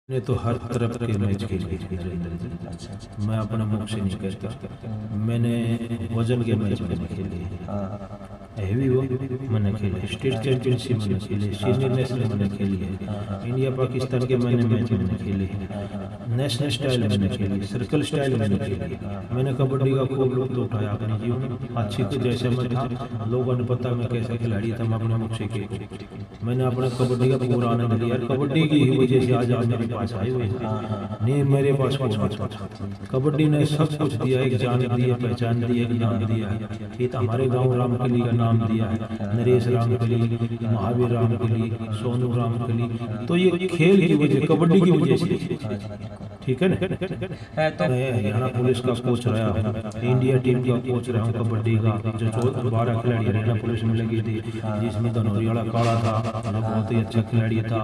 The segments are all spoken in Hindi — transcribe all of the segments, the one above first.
ने तो हर तरफ के मैच खेले नरेंद्र जी। अच्छा। मैं अपना मुख से नहीं कहता। मैंने वजन के मैच मैंने खेले, हैवी वो मैंने खेले, स्टेट चैंपियनशिप मैंने खेले, सीनियर नेशनल मैंने खेली है, इंडिया पाकिस्तान के मैंने मैच मैंने खेले, नेशनल स्टाइल मैंने खेली, सर्कल स्टाइल मैंने खेली। मैंने कबड्डी का खूब लुत्फ उठाया अपने जीवन में। अच्छी को जैसे मैं था, लोगों ने पता मैं कैसा खिलाड़ी था, मैं अपने मुख से कह मैंने अपने कबड्डी का पूरा आनंद लिया। कबड्डी की ही वजह से आज आज मेरे पास आए हुए नहीं, मेरे पास कुछ नहीं था। कबड्डी ने सब कुछ दिया, एक जान दी है, पहचान दी है, ज्ञान दिया है। ये तो हमारे गांव रामकली का नाम दिया है, नरेश रामकली, महावीर रामकली, सोनू रामकली। तो ये खेल की वजह, कबड्डी की वजह से, ठीक है ना। तो मैं हरियाणा पुलिस का कोच रहा हूँ, इंडिया टीम का कोच रहा हूँ कबड्डी का। जो 12 खिलाड़ी हरियाणा पुलिस में लगी थी, जिसमें धनौरी वाला काला था, बहुत ही अच्छा खिलाड़ी था,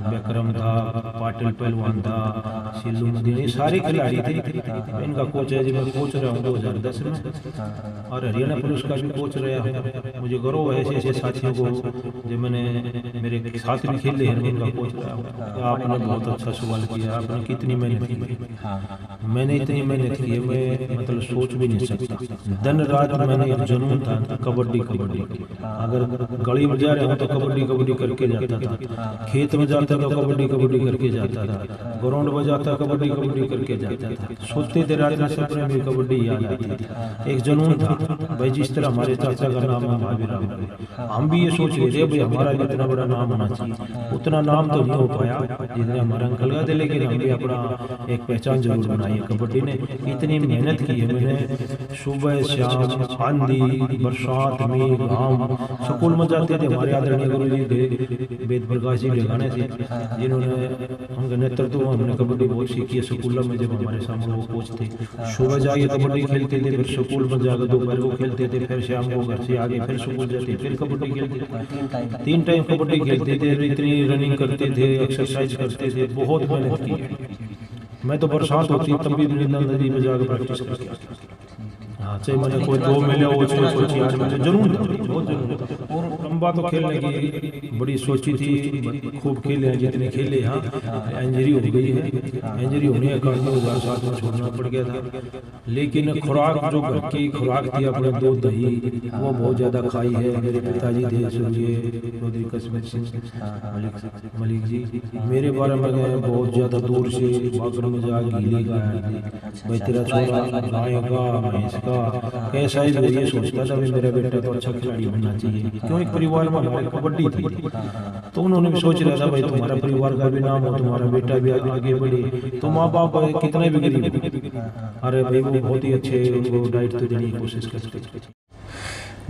विक्रम था, पाटिल पहलवान था, सिल्लू मदीना, ये सारे खिलाड़ी थे। इनका कोच है, जो मैं कोच रहा हूँ 2010 में, और हरियाणा पुलिस का भी कोच रहा हूँ। मुझे गर्व है ऐसे ऐसे साथियों को जो मैंने मेरे साथ भी खेले हैं, उनका कोच रहा हूँ। आपने बहुत अच्छा सवाल किया, आपने कितनी मेहनत की। मैंने इतनी मेहनत की है, मैं मतलब सोच भी नहीं सकता। दिन रात मैंने एक जुनून था कबड्डी कबड्डी। अगर गली में जा रहे हो तो कबड्डी कबड्डी करके जाता था, खेत में जाता तो कबड्डी कबड्डी करके जाता था, ग्राउंड में जाता कबड्डी कबड्डी करके जाता था। सोचते थे रात में सपने में कबड्डी याद आती थी। एक जुनून था भाई, जिस तरह हमारे चाचा का नाम है महावीर राम, हम भी ये सोच रहे थे भाई हमारा भी इतना बड़ा नाम होना चाहिए। उतना नाम तो नहीं हो पाया जितने हमारा अंकल का थे, लेकिन हम भी अपना एक पहचान जरूर बनाई है। कबड्डी ने इतनी मेहनत की है, मैंने सुबह शाम आंधी बरसात में घाम, स्कूल में जाते थे। हमारे आदरणीय गुरु जी थे वेद प्रकाश जी बेगाने से, जिन्होंने उनके नेतृत्व में हमने कबड्डी बहुत सीखी है स्कूल में। जब हमारे सामने वो कोच थे, सुबह जाके कबड्डी खेलते थे, फिर स्कूल में जाकर दोपहर को खेलते थे, फिर शाम को घर से आगे फिर स्कूल जाते, फिर कबड्डी खेलते थे। 3 टाइम कबड्डी खेलते थे, इतनी रनिंग करते थे, एक्सरसाइज करते थे, बहुत मेहनत की। मैं तो बरसात होती तब भी नदी में जाकर प्रैक्टिस करता। हाँ, चाहे मैंने कोई 2 मिले हो, 4 मिले, जरूर था, बहुत जरूर था। और लंबा तो खेलने की बड़ी सोची थी, खूब खेले हैं जितने खेले। हाँ, इंजरी हो गई है, इंजरी होने के कारण 2007 में छोड़ना पड़ गया था। लेकिन खुराक जो घर की खुराक थी, अपने दूध दही वो बहुत ज़्यादा खाई है। मेरे पिताजी थे चौधरी कश्मीर सिंह मलिक जी, मेरे बारे में बहुत ज़्यादा दूर से बागड़ में जा गीली भाई तेरा छोरा गायेगा भैंस का कैसा ही, ये सोचता था भी मेरा बेटा तो अच्छा खिलाड़ी बनना चाहिए। क्यों, एक परिवार में हमारी कबड्डी थी, तो उन्होंने भी सोच रहा था भाई तुम्हारा परिवार का भी नाम हो, तुम्हारा बेटा भी आगे बढ़े, तो माँ बाप कितने भी गरीब, अरे भाई वो बहुत ही अच्छे उनको डाइट तो देने की कोशिश करते।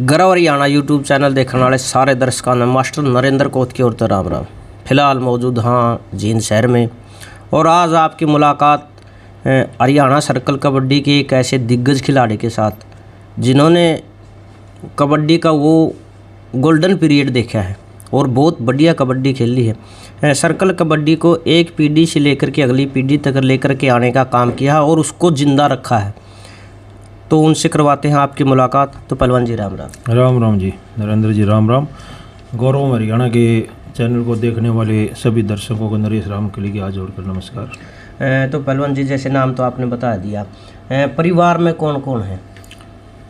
गर्व हरियाणा यूट्यूब चैनल देखने वाले सारे दर्शकों ने मास्टर नरेंद्र कोत की ओर से राम राम। फिलहाल मौजूद हाँ जींद शहर में, और आज आपकी मुलाकात हरियाणा सर्कल कबड्डी के एक ऐसे दिग्गज खिलाड़ी के साथ जिन्होंने कबड्डी का वो गोल्डन पीरियड देखा है और बहुत बढ़िया कबड्डी खेली है। सर्कल कबड्डी को एक पीढ़ी से लेकर के अगली पीढ़ी तक लेकर के आने का काम किया और उसको जिंदा रखा है। तो उनसे करवाते हैं आपकी मुलाकात। तो पहलवान जी राम राम। राम राम जी नरेंद्र जी, राम राम। गौरव हरियाणा के चैनल को देखने वाले सभी दर्शकों को नरेश रामकली की हाथ जोड़कर नमस्कार। तो पहलवान जी, जैसे नाम तो आपने बता दिया, परिवार में कौन कौन है?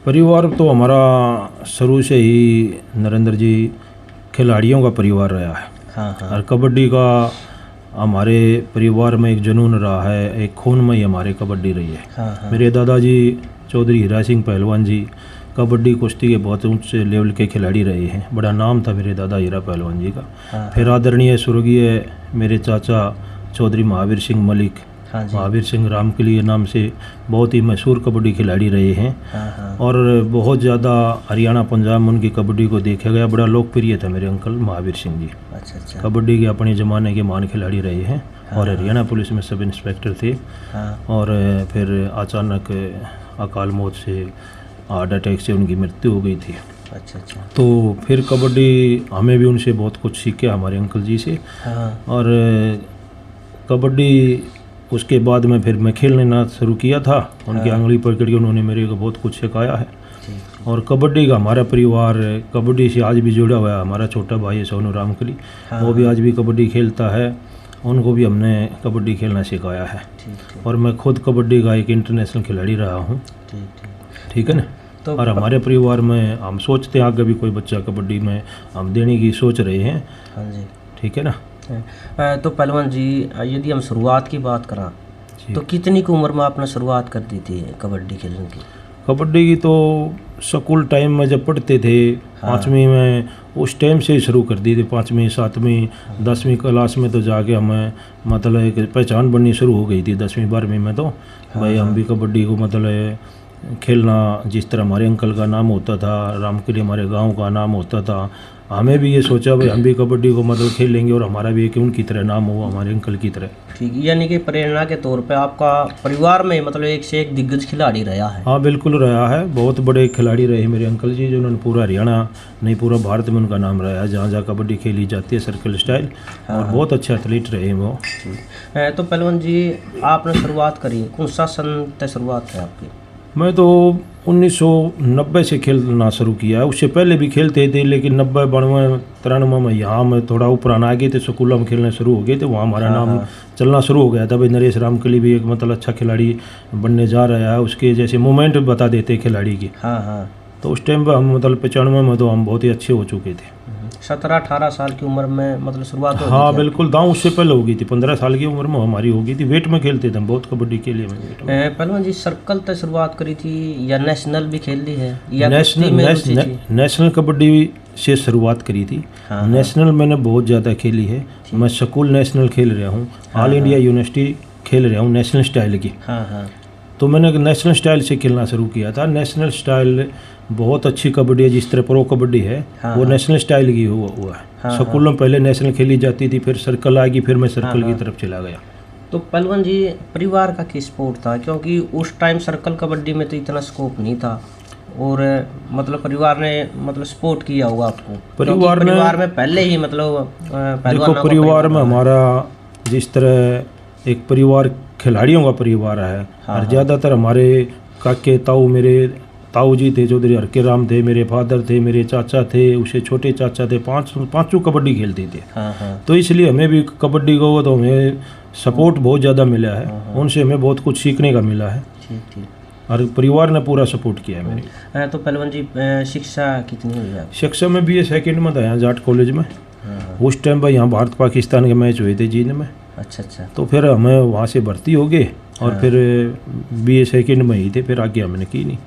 परिवार तो हमारा शुरू से ही नरेंद्र जी खिलाड़ियों का परिवार रहा है। हाँ। और कबड्डी का हमारे परिवार में एक जुनून रहा है, एक खून में ही हमारे कबड्डी रही है। हाँ। मेरे दादाजी चौधरी हीरा सिंह पहलवान जी कबड्डी कुश्ती के बहुत ऊंचे लेवल के खिलाड़ी रहे हैं, बड़ा नाम था मेरे दादा हीरा पहलवान जी का। फिर आदरणीय स्वर्गीय मेरे चाचा चौधरी महावीर सिंह मलिक, महावीर सिंह रामकली नाम से बहुत ही मशहूर कबड्डी खिलाड़ी रहे हैं। और बहुत ज़्यादा हरियाणा पंजाब में उनकी कबड्डी को देखा गया, बड़ा लोकप्रिय था मेरे अंकल महावीर सिंह जी। अच्छा। कबड्डी के अपने ज़माने के महान खिलाड़ी रहे हैं और हरियाणा पुलिस में सब इंस्पेक्टर थे। और फिर अचानक अकाल मौत से, हार्ट अटैक से उनकी मृत्यु हो गई थी। अच्छा। तो फिर कबड्डी हमें भी उनसे बहुत कुछ सीखा हमारे अंकल जी से। और कबड्डी उसके बाद में फिर मैं खेलने ना शुरू किया था, उनकी आंगली पकड़ के उन्होंने मेरे को बहुत कुछ सिखाया है। और कबड्डी का हमारा परिवार कबड्डी से आज भी जुड़ा हुआ है। हमारा छोटा भाई है सोनू रामकली, वो भी आज भी कबड्डी खेलता है। उनको भी हमने कबड्डी खेलना सिखाया है। ठीक और मैं खुद कबड्डी का एक इंटरनेशनल खिलाड़ी रहा हूँ। ठीक है ना। तो और हमारे परिवार में हम सोचते हैं आगे भी कोई बच्चा कबड्डी में हम देने की सोच रहे हैं। हाँ जी। ठीक है ना। तो पहलवान जी, यदि हम शुरुआत की बात करें तो कितनी की उम्र में आपने शुरुआत कर दी थी कबड्डी खेलने की? कबड्डी की तो स्कूल टाइम में जब पढ़ते थे, 5वीं में, उस टाइम से ही शुरू कर दी थी। 5वीं 7वीं 10वीं क्लास में तो जाके हमें मतलब एक पहचान बननी शुरू हो गई थी। 10वीं 12वीं में तो भाई हम भी कबड्डी को मतलब खेलना, जिस तरह हमारे अंकल का नाम होता था, रामकिली हमारे गांव का नाम होता था, हमें भी ये सोचा भाई हम भी कबड्डी को मतलब खेलेंगे और हमारा भी एक उनकी तरह नाम हो, हमारे अंकल की तरह। ठीक, यानी कि प्रेरणा के तौर पे आपका परिवार में मतलब एक से एक दिग्गज खिलाड़ी रहा है। हाँ बिल्कुल रहा है। बहुत बड़े खिलाड़ी रहे मेरे अंकल जी, जो उन्होंने पूरा हरियाणा नहीं पूरा भारत में उनका नाम रहा है। जहाँ जहाँ कबड्डी खेली जाती है सर्कल स्टाइल, और बहुत अच्छे एथलीट रहे वो। तो पहलवान जी, आपने शुरुआत करी कौन सा सन से शुरुआत है आपकी? मैं तो 1990 से खेलना शुरू किया है। उससे पहले भी खेलते थे, लेकिन 90 92 93 में यहाँ में थोड़ा ऊपर आना आ गए थे, स्कूलों में खेलने शुरू हो गए थे। वहाँ हमारा नाम चलना शुरू हो गया था भाई नरेश रामकली भी एक मतलब अच्छा खिलाड़ी बनने जा रहा है। उसके जैसे मूवमेंट बता देते खिलाड़ी की। हाँ। तो उस टाइम पर हम मतलब 95 में तो हम बहुत ही अच्छे हो चुके थे। 17-18 साल की उम्र में मतलब शुरुआत हो गई? हाँ बिल्कुल, दांव उससे पहले हो गई थी। 15 साल की उम्र में हमारी हो गई थी। वेट में खेलते थे हम बहुत कबड्डी के लिए। पहलवान जी, सर्कल से शुरुआत करी थी या नेशनल भी खेल ली है या नेशनल कबड्डी से शुरुआत करी थी। नेशनल मैंने बहुत ज़्यादा खेली है। मैं स्कूल नेशनल खेल रहा हूँ, ऑल इंडिया यूनिवर्सिटी खेल रहा हूँ नेशनल स्टाइल की। तो मैंने नेशनल स्टाइल से खेलना शुरू किया था। नेशनल स्टाइल बहुत अच्छी कबड्डी है, जिस तरह प्रो कबड्डी है वो नेशनल स्टाइल की हुआ है। स्कूलों में पहले नेशनल खेली जाती थी, फिर सर्कल आ गई, फिर मैं सर्कल की तरफ चला गया। तो पहलवान जी, परिवार का क्या स्पोर्ट था? क्योंकि उस टाइम सर्कल कबड्डी में तो इतना स्कोप नहीं था, और मतलब परिवार ने मतलब सपोर्ट किया होगा आपको? परिवार में पहले ही मतलब देखो, परिवार में हमारा जिस तरह एक परिवार खिलाड़ियों का परिवार है, और ज़्यादातर हमारे काके ताऊ, मेरे ताऊ जी थे चौधरी हरके राम थे, मेरे फादर थे, मेरे चाचा थे, उससे छोटे चाचा थे, पांचों कबड्डी खेलते थे। तो इसलिए हमें भी कबड्डी को तो हमें सपोर्ट बहुत ज़्यादा मिला है। उनसे हमें बहुत कुछ सीखने का मिला है। और परिवार ने पूरा सपोर्ट किया है मेरी। तो पहलवान जी, शिक्षा कितनी हुई है? शिक्षा में BA सेकेंड में था यहाँ जाट कॉलेज में। उस टाइम पर यहाँ भारत पाकिस्तान के मैच हुए थे जींद में। अच्छा। तो फिर हमें वहाँ से भर्ती हो गए, और फिर BA सेकेंड में ही थे, फिर आगे हमने की नहीं।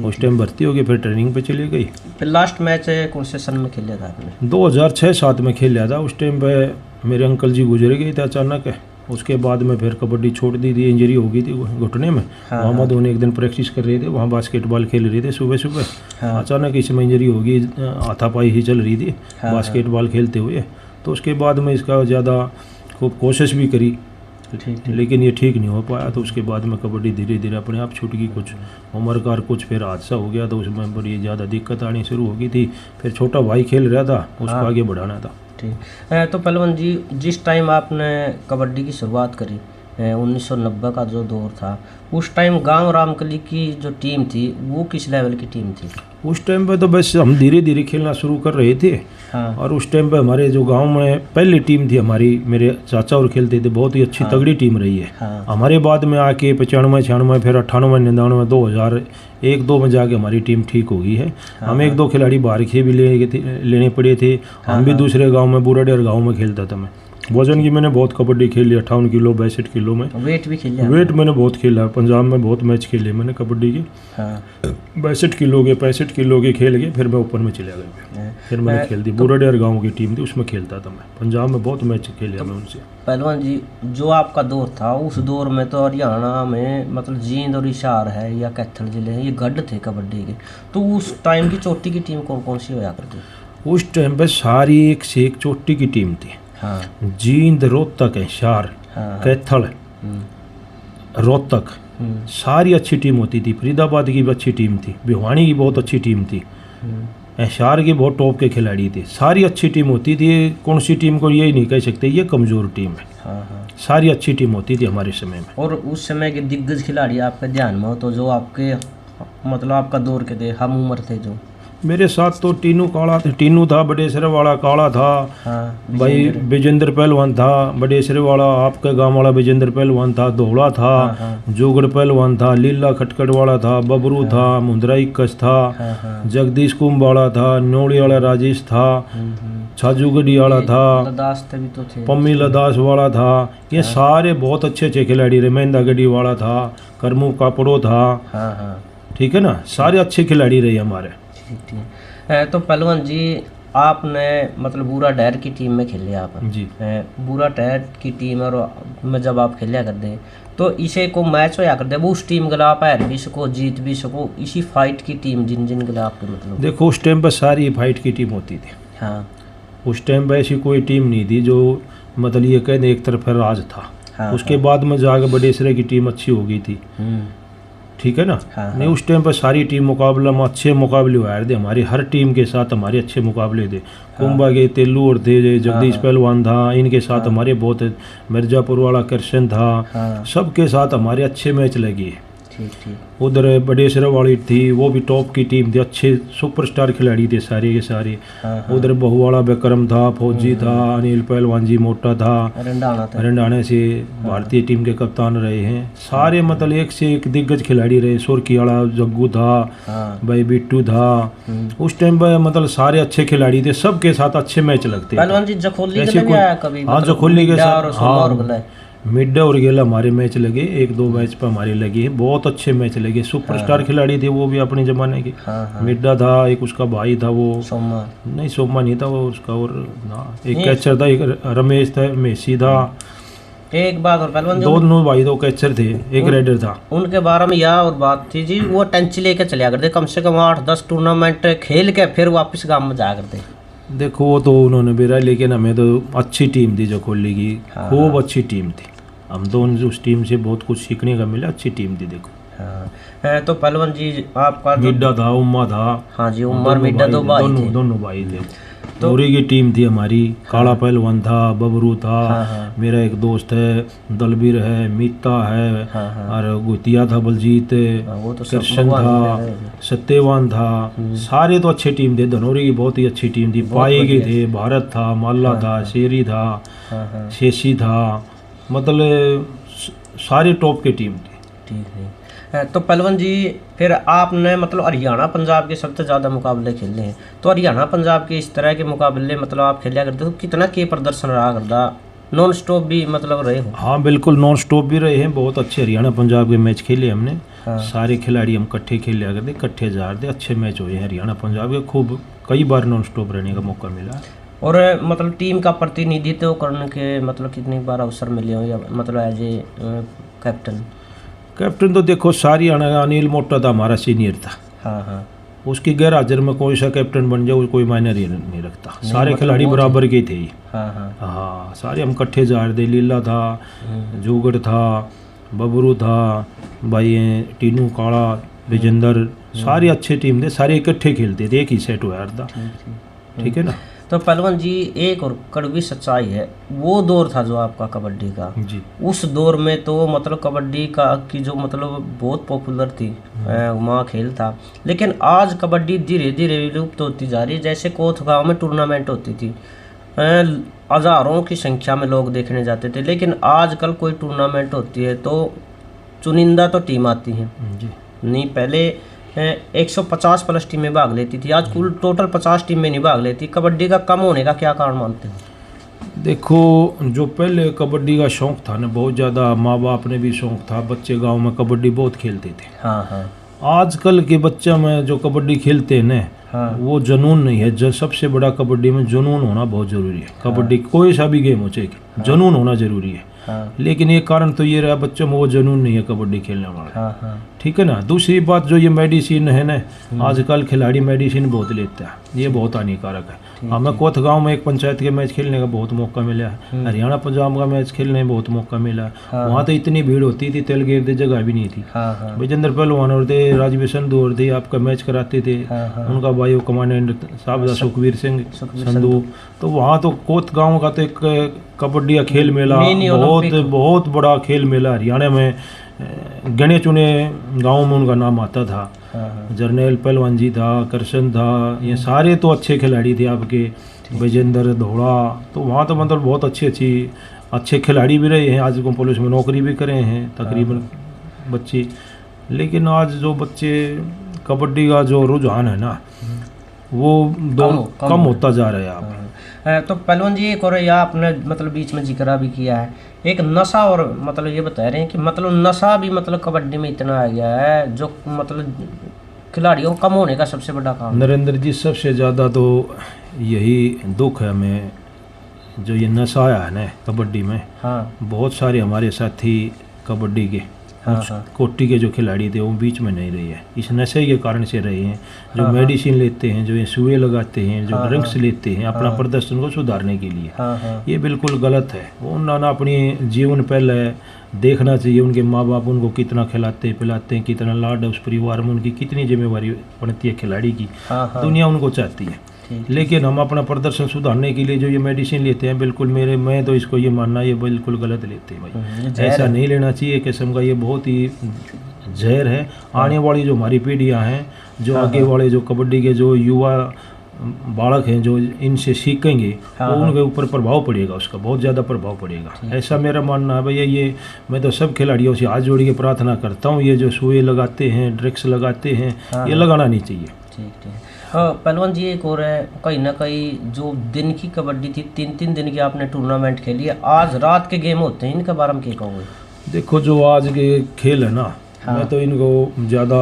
उस टाइम भर्ती हो गई, फिर ट्रेनिंग पे चली गई। फिर लास्ट मैच कौन से सन में खेला था आपने? 2006-07 में खेला था। उस टाइम पे मेरे अंकल जी गुजर गए थे अचानक। उसके बाद में फिर कबड्डी छोड़ दी थी, इंजरी हो गई थी घुटने में। मोहम्मद उन्हें एक दिन प्रैक्टिस कर रहे थे, वहाँ बास्केटबॉल खेल रहे थे सुबह। अचानक इसमें इंजरी हो गई, हाथापाई ही चल रही थी बास्केटबॉल खेलते हुए। तो उसके बाद में इसका ज़्यादा खूब कोशिश भी करी, लेकिन ये ठीक नहीं हो पाया। तो उसके बाद में कबड्डी धीरे धीरे अपने आप छूट गई। कुछ उम्र का कुछ फिर हादसा हो गया, तो उसमें बड़ी ज़्यादा दिक्कत आनी शुरू हो गई थी। फिर छोटा भाई खेल रहा था, उसको आगे बढ़ाना था। ठीक। तो पहलवान जी, जिस टाइम आपने कबड्डी की शुरुआत करी, 1990 का जो दौर था, उस टाइम गांव रामकली की जो टीम थी वो किस लेवल की टीम थी? उस टाइम पे तो बस हम धीरे धीरे खेलना शुरू कर रहे थे। और उस टाइम पे हमारे जो गांव में पहली टीम थी हमारी, मेरे चाचा और खेलते थे, बहुत ही अच्छी तगड़ी टीम रही है। हमारे बाद में आके 95 96 फिर 98 99 2001-2 में जाके हमारी टीम ठीक हो गई है। हम 1-2 खिलाड़ी बाहर के भी लेने पड़े थे। हम भी दूसरे गाँव में, बुराडेर गाँव में खेलता था मैं। वजन की मैंने बहुत कबड्डी खेली, 58 किलो 62 किलो में। वेट भी खेला? वेट मैंने बहुत खेला, पंजाब में बहुत मैच खेले मैंने कबड्डी के। 62 किलो के 65 किलो के खेल के फिर मैं ऊपर में चला गया। फिर मैंने खेल दी, बुराडेर गांव की टीम थी, उसमें खेलता था मैं। पंजाब में बहुत मैच खेले मैं उनसे। पहलवान जी, जो आपका दौर था, उस दौर में तो हरियाणा में मतलब जींद और हिसार है या कैथल जिले हैं, ये गढ़ थे कबड्डी के। तो उस टाइम की चोटी की टीम कौन कौन सी होया करती? उस टाइम पर सारी एक से एक चोटी की टीम थी। जींद, रोहतक, हिसार, कैथल, रोहतक, सारी अच्छी टीम होती थी। फरीदाबाद की भी अच्छी टीम थी, भिवानी की बहुत अच्छी टीम थी, हिसार के बहुत टॉप के खिलाड़ी थे। सारी अच्छी टीम होती थी। कौन सी टीम को यही नहीं कह सकते ये कमज़ोर टीम है। सारी अच्छी टीम होती थी हमारे समय में। और उस समय के दिग्गज खिलाड़ी आपके ध्यान में हो तो जो आपके मतलब आपका दौर के थे, हम उम्र थे जो? मेरे साथ तो टीनू काला टीनू था, बड़ेसरे वाला काला था, हाँ भाई विजेंद्र पहलवान था, बड़ेसरे वाला आपके गांव वाला विजेंद्र पहलवान था, धोला था, जोगड़ पहलवान था, लीला खटखट वाला था, बबरू था, मुंद्राई कस था, जगदीश कुंभ वाला था, नोड़ी वाला राजेश था, छाजूगढ़ी वाला था, लदास भी तो थे, पम्मी लदास वाला था। ये सारे बहुत अच्छे अच्छे खिलाड़ी रहे। महेंद्र गढ़ी वाला था, करमू कापड़ो था, ठीक है ना, सारे अच्छे खिलाड़ी रहे हमारे। ठीक। तो पहलवान जी आपने मतलब बूरा डैर की टीम में खेले आप जी। बूरा डैर की टीम और में जब आप खेलिया करते तो इसे को मैच होया करते वो उस टीम के आप हार भी सको जीत भी सको, इसी फाइट की टीम जिन जिन के आपके मतलब देखो उस टाइम पर सारी फाइट की टीम होती थी। हाँ उस टाइम पर ऐसी कोई टीम नहीं थी जो मतलब ये कह दे एक तरफ राज था। हाँ, उसके बाद में जाकर बड़ेसरे की टीम अच्छी हो गई थी, ठीक है ना। नहीं उस टाइम पर सारी टीम मुकाबला में अच्छे मुकाबले हुआ थे, हमारी हर टीम के साथ हमारे अच्छे मुकाबले थे। कुंभा के तेलू और थे, जगदीश पहलवान था, इनके साथ हमारे बहुत, मिर्जापुर वाला कृष्ण था, सबके साथ हमारे अच्छे मैच लगे। उधर बड़ेसरा वाली थी, वो भी टॉप की टीम थी, अच्छे सुपरस्टार खिलाड़ी थे सारे के सारे। उधर बहुवाड़ा विक्रम था, फौजी था, अनिल पहलवान जी मोटा था, रंडाना से भारतीय टीम के कप्तान रहे हैं। सारे मतलब एक से एक दिग्गज खिलाड़ी रहे। सुरखी वाला जग्गू था, भाई बिट्टू था। उस टाइम पर मतलब सारे अच्छे खिलाड़ी थे, सबके साथ अच्छे मैच लगते। हाँ जखोली के साथ हाँ मिड और गेला हमारे मैच लगे, एक दो मैच पर हमारे लगे, बहुत अच्छे मैच लगे। सुपरस्टार खिलाड़ी थे वो भी अपने जमाने के। मिड्डा था, एक उसका भाई था वो नहीं सोमा नहीं था वो उसका, और ना एक कैचर था, एक रमेश था, मेसी था। एक बात और पहलवान दोनों भाई दो कैचर थे, एक रेडर था। उनके बारे में यह और बात थी जी, वो टेंच लेके चलिया करते, कम से कम 8-10 टूर्नामेंट खेल के फिर वापस गाँव में जाया करते। देखो वो तो उन्होंने बेरा, लेकिन हमें तो अच्छी टीम थी जखोली की, खूब अच्छी टीम थी। हम तो उस टीम से बहुत कुछ सीखने का मिला, अच्छी टीम थी। देखो हाँ तो पहलवान जी आपका मिड्डा था, उम्मा था। हाँ जी उमर मिड्डा दोनों भाई थे। पूरी की टीम थी हमारी। काला पहलवान था, बबरू था, मेरा एक दोस्त है दलबीर है, मीता है, और गुतिया था बलजीत, कृष्ण था, सत्यवान था। सारे तो अच्छे टीम थे। धनौरी की बहुत ही अच्छी टीम थी। पाई के थे, भारत था, माला था, शेरी था, शेषी था, मतलब सारी टॉप की टीम थी। ठीक है। तो पहलवान जी फिर आपने मतलब हरियाणा पंजाब के सबसे ज़्यादा मुकाबले खेले हैं, तो हरियाणा पंजाब के इस तरह के मुकाबले मतलब आप खेलिया करते तो कितना के प्रदर्शन रहा करता? नॉन स्टॉप भी मतलब रहे हो? हाँ बिल्कुल नॉन स्टॉप भी रहे हैं। बहुत अच्छे हरियाणा पंजाब के मैच खेले हमने। सारे खिलाड़ी हम इकट्ठे खेलिया करते, इकट्ठे जा रहे, अच्छे मैच हुए हैं हरियाणा पंजाब के। खूब कई बार नॉन स्टॉप रहने का मौका मिला। और मतलब टीम का प्रतिनिधित्व करने के मतलब कितनी बार अवसर मिले हो, या मतलब एज ए कैप्टन तो देखो सारी अनिल मोटा था हमारा सीनियर था। हाँ उसकी गैर हाजिर में कोई सा कैप्टन बन जाए कोई मायने नहीं रखता। सारे मतलब खिलाड़ी बराबर के थे। हाँ सारे हम इकट्ठे जा रहे थे। लीला था, जोगड़ था, बबरू था, भाई टीनू काला, विजेंद्र, सारे अच्छे टीम थे। सारे इकट्ठे खेलते थे, एक ही सेट हुआ था, ठीक है ना। तो पहलवान जी एक और कड़वी सच्चाई है, वो दौर था जो आपका कबड्डी का जी, उस दौर में तो मतलब कबड्डी का की जो मतलब बहुत पॉपुलर थी, वहाँ खेल था। लेकिन आज कबड्डी धीरे धीरे विलुप्त होती जा रही है। जैसे कोथ गाँव में टूर्नामेंट होती थी, हज़ारों की संख्या में लोग देखने जाते थे, लेकिन आजकल कोई टूर्नामेंट होती है तो चुनिंदा तो टीम आती है जी। नहीं पहले 150 प्लस टीमें भाग लेती थी, आज कुल टोटल 50 टीमें नहीं भाग लेती। कबड्डी का कम होने का क्या कारण मानते हो? देखो जो पहले कबड्डी का शौक था ना बहुत ज़्यादा, माँ बाप ने भी शौक था, बच्चे गांव में कबड्डी बहुत खेलते थे। हाँ। आजकल के बच्चे में जो कबड्डी खेलते हैं ना, वो जुनून नहीं है। जो सबसे बड़ा कबड्डी में जुनून होना बहुत ज़रूरी है। कबड्डी कोई सा भी गेम हो चाहे, जुनून होना ज़रूरी है। लेकिन एक कारण तो ये रहा बच्चों में वो जुनून नहीं है कबड्डी खेलने वाला, ठीक है ना। दूसरी बात जो ये मेडिसिन है ना, आजकल खिलाड़ी मेडिसिन बहुत लेते हैं, ये बहुत हानिकारक है। हमें कोथ गांव में एक पंचायत के मैच खेलने का बहुत मौका मिला है, हरियाणा पंजाब का मैच खेलने में बहुत मौका मिला है। वहाँ तो इतनी भीड़ होती थी, तेल गेर जगह भी नहीं थी। विजेंद्र पहलवान और थे, राजवीर संधू और थे, आपका मैच कराते थे। उनका भाई कमांडेंट साहब सुखवीर सिंह संधू। तो वहाँ तो कोथ गाँव का तो एक कबड्डी का खेल मेला बहुत बड़ा खेल मेला हरियाणा में गणे चुने गाँव में उनका नाम आता था। जर्नैल पहलवान जी था, कृष्ण था, ये सारे तो अच्छे खिलाड़ी थे आपके, विजेंद्र धोड़ा, तो वहाँ तो मतलब बहुत अच्छे खिलाड़ी भी रहे हैं। आज को पुलिस में नौकरी भी करे हैं तकरीबन बच्चे। लेकिन आज जो बच्चे कबड्डी का जो रुझान है ना वो कम होता जा रहा है आप। तो पहलवान जी एक और या आपने मतलब बीच में जिक्र भी किया है, एक नशा, और मतलब ये बता रहे हैं कि मतलब नशा भी मतलब कबड्डी में इतना आ गया है जो मतलब खिलाड़ियों को कम होने का सबसे बड़ा काम। नरेंद्र जी सबसे ज़्यादा तो यही दुख है हमें, जो ये नशा आया है ना कबड्डी में। बहुत सारे हमारे साथी कबड्डी के कोटि के जो खिलाड़ी थे वो बीच में नहीं रहे हैं, इस नशे के कारण से रहे हैं। जो मेडिसिन लेते हैं, जो ये सुए लगाते हैं, जो ड्रिंक्स लेते हैं अपना प्रदर्शन को सुधारने के लिए, ये बिल्कुल गलत है। वो उन्होंने अपनी जीवन पहले देखना चाहिए, उनके माँ बाप उनको कितना खिलाते पिलाते हैं, कितना लाड है उस परिवार में, उनकी कितनी जिम्मेवारी बनती है खिलाड़ी की, दुनिया उनको चाहती है। लेकिन हम अपना प्रदर्शन सुधारने के लिए जो ये मेडिसिन लेते हैं, बिल्कुल मैं तो इसको ये मानना ये बिल्कुल गलत लेते हैं भाई, ऐसा नहीं लेना चाहिए। किस्म का ये बहुत ही जहर है। आने वाली जो हमारी पीढ़ियाँ हैं, जो आगे वाले जो कबड्डी के जो युवा बालक हैं, जो इनसे सीखेंगे तो उनके ऊपर प्रभाव पड़ेगा, उसका बहुत ज़्यादा प्रभाव पड़ेगा, ऐसा मेरा मानना है भैया। ये मैं तो सब खिलाड़ियों से हाथ जोड़ के प्रार्थना करता हूँ, ये जो सुए लगाते हैं, ड्रग्स लगाते हैं, ये लगाना नहीं चाहिए। ठीक। पहलवान जी एक और है, कहीं ना कहीं जो दिन की कबड्डी थी, 3 दिन की आपने टूर्नामेंट खेली है, आज रात के गेम होते हैं, इनके बारे में क्या कहोगे? देखो जो आज के खेल है ना, मैं तो इनको ज़्यादा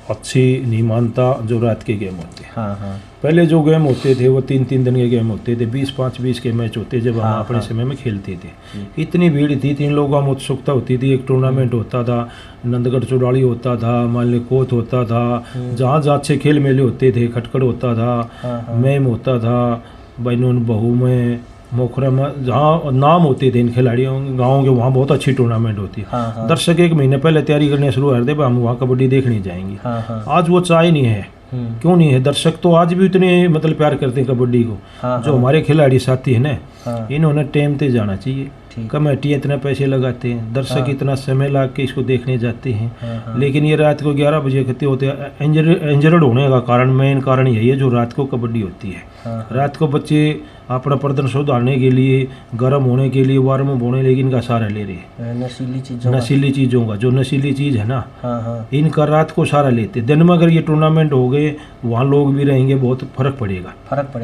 अच्छी नहीं मानता जो रात के गेम होते हैं। पहले जो गेम होते थे वो 3 दिन के गेम होते थे, 20 के मैच होते जब हम अपने समय में खेलते थे। इतनी भीड़ थी, 3 लोगों में उत्सुकता होती थी। एक टूर्नामेंट होता था, नंदगढ़ चौड़ाली होता था, मान ली कोत होता था, जहाँ अच्छे खेल मेले होते थे, खटखड़ होता था, मैम होता था, बैनून बहू में, मोखरा में, जहाँ नाम होते थे इन खिलाड़ियों गाँव के, वहाँ बहुत अच्छी टूर्नामेंट होती है। दर्शक 1 महीने पहले तैयारी करने शुरू कर दे, हम वहाँ कबड्डी देखने जाएंगे। आज वो चाह नहीं है, क्यों नहीं है? दर्शक तो आज भी उतने मतलब प्यार करते हैं कबड्डी को। जो हमारे खिलाड़ी साथी है ना, इन्होंने टाइम पे जाना चाहिए। कमेटी इतने पैसे लगाते हैं, दर्शक इतना समय लगा के इसको देखने जाते हैं, लेकिन ये रात को 11 बजे खत्ते होते हैं। इंजर्ड होने का कारण, मेन कारण यही है जो रात को कबड्डी होती है। रात को बच्चे अपना प्रदर्शन सुधारने के लिए, गर्म होने के लिए, वार्म अप होने, लेकिन इनका सहारा ले रहे हैं नशीली चीज़ों का। जो नशीली चीज़ है ना, इनका रात को सहारा लेते। दिन में अगर ये टूर्नामेंट हो गए, वहाँ लोग भी रहेंगे, बहुत फर्क पड़ेगा।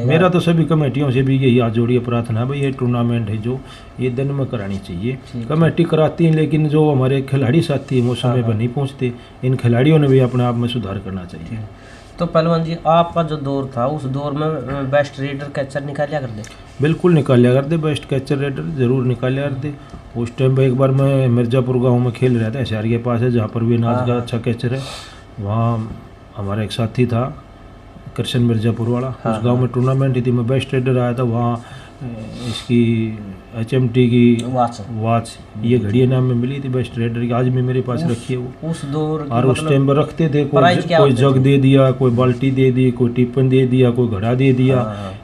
मेरा तो सभी कमेटियों से भी यही हाथ जोड़िए प्रार्थना है भाई, ये टूर्नामेंट है जो ये दिन में करानी चाहिए। कमेटी कराती है, लेकिन जो हमारे खिलाड़ी साथी हैं वो समय पर नहीं पहुँचते। इन खिलाड़ियों ने भी अपने आप में सुधार करना चाहिए। तो पहलवान जी आपका जो दौर था, उस दौर में बेस्ट रेडर कैचर निकालिया कर दे? बिल्कुल निकालिया कर दे, बेस्ट कैचर रेडर जरूर निकालिया कर दे। उस टाइम पर एक बार मैं मिर्ज़ापुर गांव में खेल रहा था, शहर के पास है, जहाँ पर भी नाच का अच्छा कैचर है। वहाँ हमारा एक साथी था कृष्ण मिर्ज़ापुर वाला, उस गांव में टूर्नामेंट थी, मैं बेस्ट रेडर आया था। वहाँ इसकी HMT की वाच ये घड़ी नाम में मिली थी बेस्ट रेडर की, आज भी मेरे पास रखी है वो। उस दौर और उस टाइम पर रखते थे, कोई जग दे दिया, कोई बाल्टी दे दी, कोई टिफिन दे दिया, कोई घड़ा दे दिया,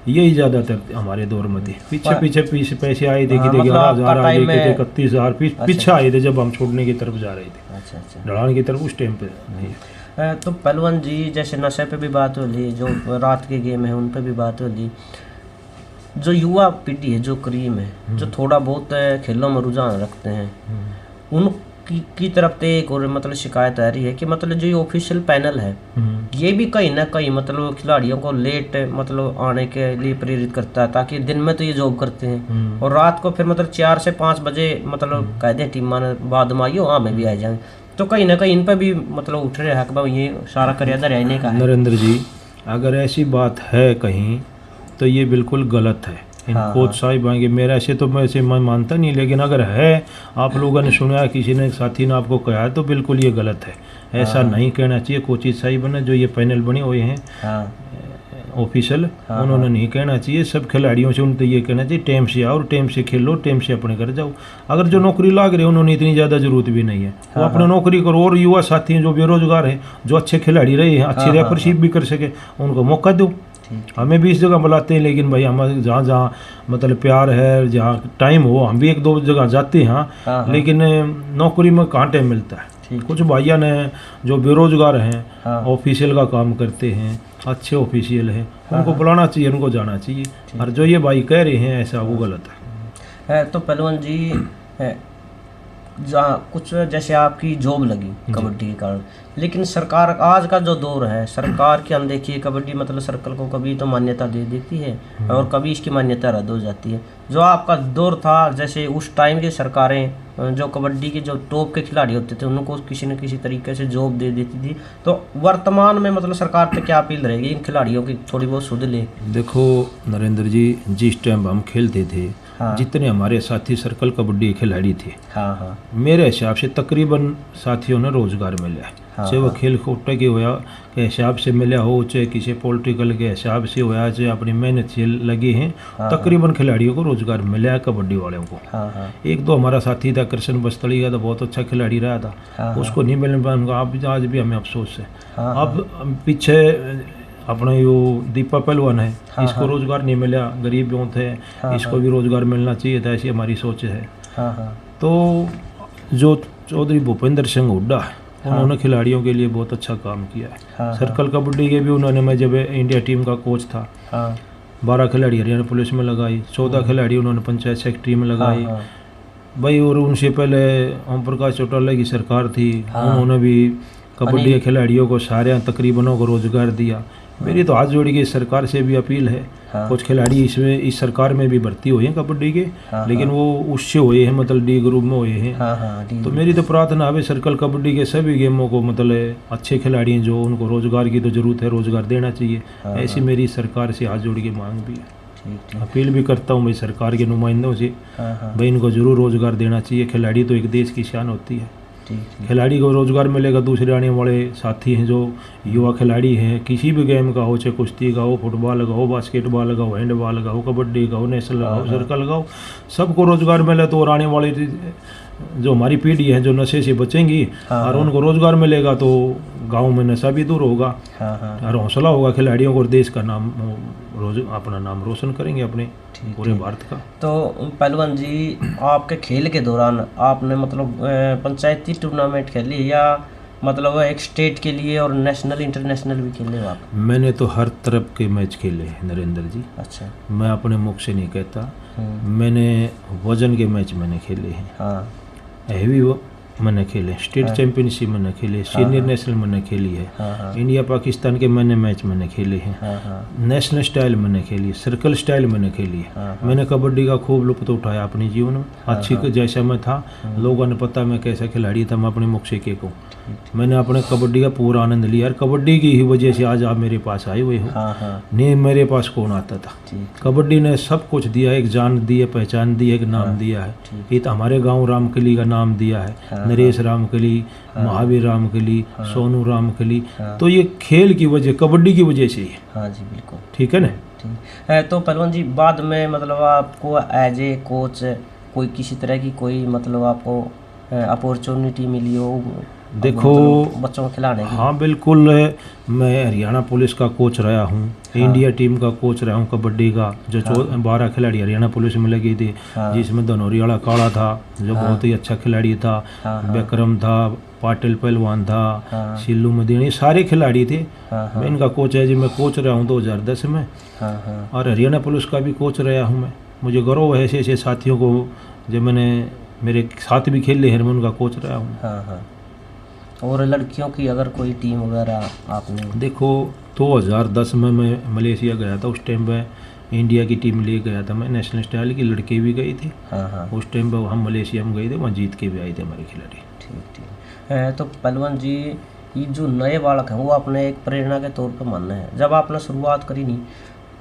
यही ज़्यादातर हमारे दौर में थे। पीछे पैसे आए थे कि 11,000 आए थे, 31,000 पीछे आए थे जब हम छोड़ने की तरफ जा रहे थे, ढलान की तरफ, उस टाइम पे। तो पहलवान जी जैसे नशे पे भी बात हो ली, जो रात के गेम है उन पे भी बात हो ली, जो युवा पीढ़ी है, जो क्रीम है, जो थोड़ा बहुत खेलों में रुझान रखते हैं, उनकी तरफ से एक और मतलब शिकायत आ रही है कि मतलब जो ये ऑफिशियल पैनल है, ये भी कहीं ना कहीं मतलब खिलाड़ियों को लेट मतलब आने के लिए प्रेरित करता है, ताकि दिन में तो ये जॉब करते हैं और रात को फिर मतलब 4 से 5 बजे मतलब कह दें टीम बाद में आइयो, हाँ मैं भी आ जाएंगे। तो कहीं ना कहीं इन पर भी मतलब उठ रहे हैं कि ये सारा करियादा रहने का है। नरेंद्र जी अगर ऐसी बात है कहीं तो ये बिल्कुल गलत है। इन कोच साहिब आएंगे, मेरा ऐसे तो मैं मानता नहीं, लेकिन अगर है, आप लोगों ने सुना, किसी ने साथी ने आपको कहा तो बिल्कुल ये गलत है। ऐसा नहीं कहना चाहिए। कोचिज साहिब ने जो ये पैनल बने हुए हैं ऑफिशियल, उन्होंने नहीं कहना चाहिए। सब खिलाड़ियों से उनको ये कहना चाहिए टाइम से आओ, टाइम से खेलो, टाइम से अपने घर जाओ। अगर जो नौकरी लाग रहे उन्होंने इतनी ज़्यादा जरूरत भी नहीं है, वो अपने नौकरी करो। और युवा साथी हैं जो बेरोजगार हैं, जो अच्छे खिलाड़ी रहे हैं, अच्छी रेफरशिप भी कर सके, उनको मौका दो। हमें भी इस जगह बुलाते हैं, लेकिन भाई हमारे जहाँ जहाँ मतलब प्यार है, जहाँ टाइम हो, हम भी एक दो जगह जाते हैं। हाँ, लेकिन नौकरी में कहाँ टाइम मिलता है। कुछ भाइया ने जो बेरोजगार हैं, ऑफिशियल का काम करते हैं, अच्छे ऑफिशियल हैं, उनको बुलाना चाहिए, उनको जाना चाहिए। और जो ये भाई कह रहे हैं ऐसा, वो गलत है। तो पहलवान जी, जहाँ कुछ जैसे आपकी जॉब लगी कबड्डी के कारण, लेकिन सरकार, आज का जो दौर है, सरकार की अनदेखी, कबड्डी मतलब सर्कल को कभी तो मान्यता दे देती है और कभी इसकी मान्यता रद्द हो जाती है। जो आपका दौर था, जैसे उस टाइम की सरकारें जो कबड्डी के जो टॉप के खिलाड़ी होते थे उनको किसी न किसी तरीके से जॉब दे देती थी, तो वर्तमान में मतलब सरकार पे क्या अपील रहेगी इन खिलाड़ियों की, थोड़ी बहुत सुध ले? देखो नरेंद्र जी, जिस टाइम हम खेलते थे, जितने हमारे साथी सर्कल कबड्डी के खिलाड़ी थे, मेरे हिसाब से तकरीबन साथियों ने रोजगार मिला है। चाहे वो खेल कोटे के होया के हिसाब से मिला हो, चाहे किसी पॉलिटिकल के हिसाब से होया, चाहे अपनी मेहनत से लगे हैं, तकरीबन खिलाड़ियों को रोजगार मिला है कबड्डी वालों को। एक दो हमारा साथी था कृष्ण बस्तड़ी का, तो बहुत अच्छा खिलाड़ी रहा था, उसको नहीं मिलने पाया, अब आज भी हमें अफसोस है। अब पीछे अपना यो दीपा पहलवान है, इसको रोजगार नहीं मिला, गरीब बहुत है, इसको भी रोजगार मिलना चाहिए था, ऐसी हमारी सोच है। तो जो चौधरी भूपेंद्र सिंह हुड्डा है, उन्होंने खिलाड़ियों के लिए बहुत अच्छा काम किया है। सर्कल कबड्डी के भी उन्होंने, मैं जब इंडिया टीम का कोच था, 12 खिलाड़ी हरियाणा पुलिस में लगाई, 14 खिलाड़ी उन्होंने पंचायत सेक्रेटरी में लगाई भाई। और उनसे पहले ओम प्रकाश चौटाला की सरकार थी, उन्होंने भी कबड्डी के खिलाड़ियों को सारे तकरीबनों को रोजगार दिया। मेरी तो हाथ जोड़ी की सरकार से भी अपील है, कुछ खिलाड़ी इसमें इस सरकार में भी भर्ती हुए हैं कबड्डी के, लेकिन वो उससे हुए हैं, मतलब डी ग्रुप में हुए हैं। तो मेरी तो प्रार्थना है सर्कल कबड्डी के सभी गेमों को, मतलब अच्छे खिलाड़ी हैं जो, उनको रोजगार की तो जरूरत है, रोजगार देना चाहिए। ऐसी मेरी सरकार से हाथ जोड़ी की मांग भी है, अपील भी करता हूँ भाई सरकार के नुमाइंदों से, भाई इनको जरूर रोजगार देना चाहिए। खिलाड़ी तो एक देश की शान होती है, खिलाड़ी को रोजगार मिलेगा, दूसरे आने वाले साथी हैं जो युवा खिलाड़ी हैं, किसी भी गेम का हो, चाहे कुश्ती का हो, फुटबॉल का हो, बास्केटबॉल का हो, हैंडबॉल का हो, कबड्डी का हो, नेशनल का हो, सर्कल का हो, सबको रोजगार मिले तो और आने वाली जो हमारी पीढ़ी है जो नशे से बचेंगी और उनको रोजगार मिलेगा तो गांव में नशा भी दूर होगा और हौसला होगा खिलाड़ियों को, देश का नाम अपना नाम रोशन करेंगे अपने पूरे भारत का। तो पहलवान जी, आपके खेल के दौरान आपने मतलब पंचायती टूर्नामेंट खेली या मतलब एक स्टेट के लिए और नेशनल इंटरनेशनल भी खेले हो आप? मैंने तो हर तरफ के मैच खेले हैं नरेंद्र जी। अच्छा। मैं अपने मुख से नहीं कहता, मैंने वजन के मैच मैंने खेले हैं, हैवी वो मैंने खेले, स्टेट चैंपियनशिप मैंने खेले, सीनियर नेशनल मैंने खेली है, इंडिया पाकिस्तान के मैच मैंने खेले हैं, नेशनल स्टाइल मैंने खेली, सर्कल स्टाइल मैंने खेली है। मैंने कबड्डी का खूब लुत्फ उठाया अपने जीवन में, अच्छी जैसा मैं था, लोगों ने पता मैं कैसा खिलाड़ी था, मैं अपने मुख से के कहूँ, मैंने अपने कबड्डी का पूरा आनंद लिया और कबड्डी की ही वजह से आज आप मेरे पास आए हुए हो। नहीं मेरे पास कौन आता था, कबड्डी ने सब कुछ दिया, एक जान दी है, पहचान दी है, एक नाम दिया है। ये तो हमारे गांव रामकली का नाम दिया है, नरेश रामकली, महावीर रामकली, सोनू रामकली, तो ये खेल की वजह, कबड्डी की वजह से ही। हाँ जी बिल्कुल ठीक है ना। तो पहलवान जी, बाद में मतलब आपको एज ए कोच कोई किसी तरह की कोई मतलब आपको अपॉर्चुनिटी मिली हो देखो बच्चों को खिलाने की? हाँ बिल्कुल, मैं हरियाणा पुलिस का कोच रहा हूँ, इंडिया टीम का कोच रहा हूँ कबड्डी का, जो 12 खिलाड़ी हरियाणा पुलिस में लगी थी, जिसमें धनौरी वाला काड़ा था जो बहुत ही अच्छा खिलाड़ी था, विक्रम था, पाटिल पहलवान था, सिल्लू मदीनी, सारे खिलाड़ी थे। मैं इनका कोच है जी, मैं कोच रहा हूँ 2010 में, और हरियाणा पुलिस का भी कोच रहा हूँ मैं। मुझे गर्व है ऐसे साथियों को जो मैंने मेरे साथ भी खेले हैं, मैं उनका कोच रहा हूँ। और लड़कियों की अगर कोई टीम वगैरह आपने? देखो 2010 में मैं मलेशिया गया था, उस टाइम पे इंडिया की टीम ले गया था मैं, नेशनल स्टाइल की लड़के भी गई थी। उस टाइम पे हम मलेशिया में गए थे, वहाँ जीत के भी आए थे हमारे खिलाड़ी। ठीक। तो पहलवान जी, ये जो नए बालक हैं वो आपने एक प्रेरणा के तौर पर मानना है, जब आपने शुरुआत करी नहीं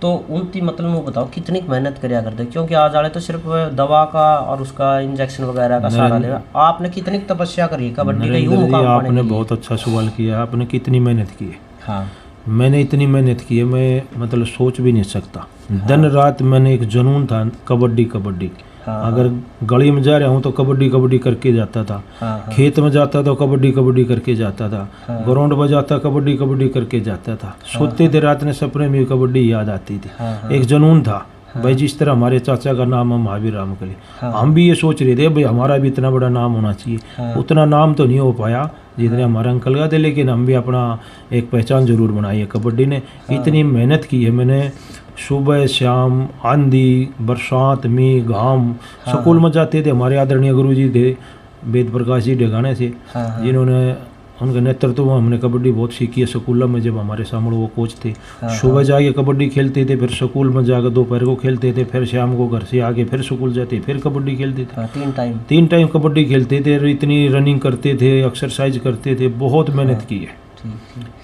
तो उनकी मतलब वो बताओ कितनी मेहनत करिया करते, क्योंकि आज वाले तो सिर्फ दवा का और उसका इंजेक्शन वगैरह का सहारा लेगा, आपने कितनी तपस्या करी कबड्डी का यूं मुकाम पाने के लिए? आपने बहुत अच्छा सवाल किया, आपने कितनी मेहनत की है। हाँ, मैंने इतनी मेहनत की है, मैं मतलब सोच भी नहीं सकता। दिन रात मैंने एक जुनून था कबड्डी, अगर गली में जा रहा हूँ तो कबड्डी कबड्डी करके जाता था, खेत में जाता तो कबड्डी कबड्डी करके जाता था, ग्राउंड पर जाता कबड्डी कबड्डी करके जाता था। सोते थे रात में सपने में कबड्डी याद आती थी। एक जुनून था भाई, जिस तरह हमारे चाचा का नाम है महावीर रामकली, हम भी ये सोच रहे थे भाई हमारा भी इतना बड़ा नाम होना चाहिए। उतना नाम तो नहीं हो पाया जितने हमारे अंकल का थे, लेकिन हम भी अपना एक पहचान जरूर बनाई है। कबड्डी ने इतनी मेहनत की है मैंने, सुबह शाम आंधी बरसात में घाम, स्कूल में जाते थे। हमारे आदरणीय गुरुजी थे वेद प्रकाश जी ढेगाने से, जिन्होंने उनके नेतृत्व में हमने कबड्डी बहुत सीखी है स्कूल में। जब हमारे सामने वो कोच थे, सुबह जाके कबड्डी खेलते थे, फिर स्कूल में जाकर दोपहर को खेलते थे, फिर शाम को घर से आके फिर स्कूल जाते, फिर कबड्डी खेलते थे। तीन टाइम कबड्डी खेलते थे, इतनी रनिंग करते थे, एक्सरसाइज करते थे, बहुत मेहनत की है।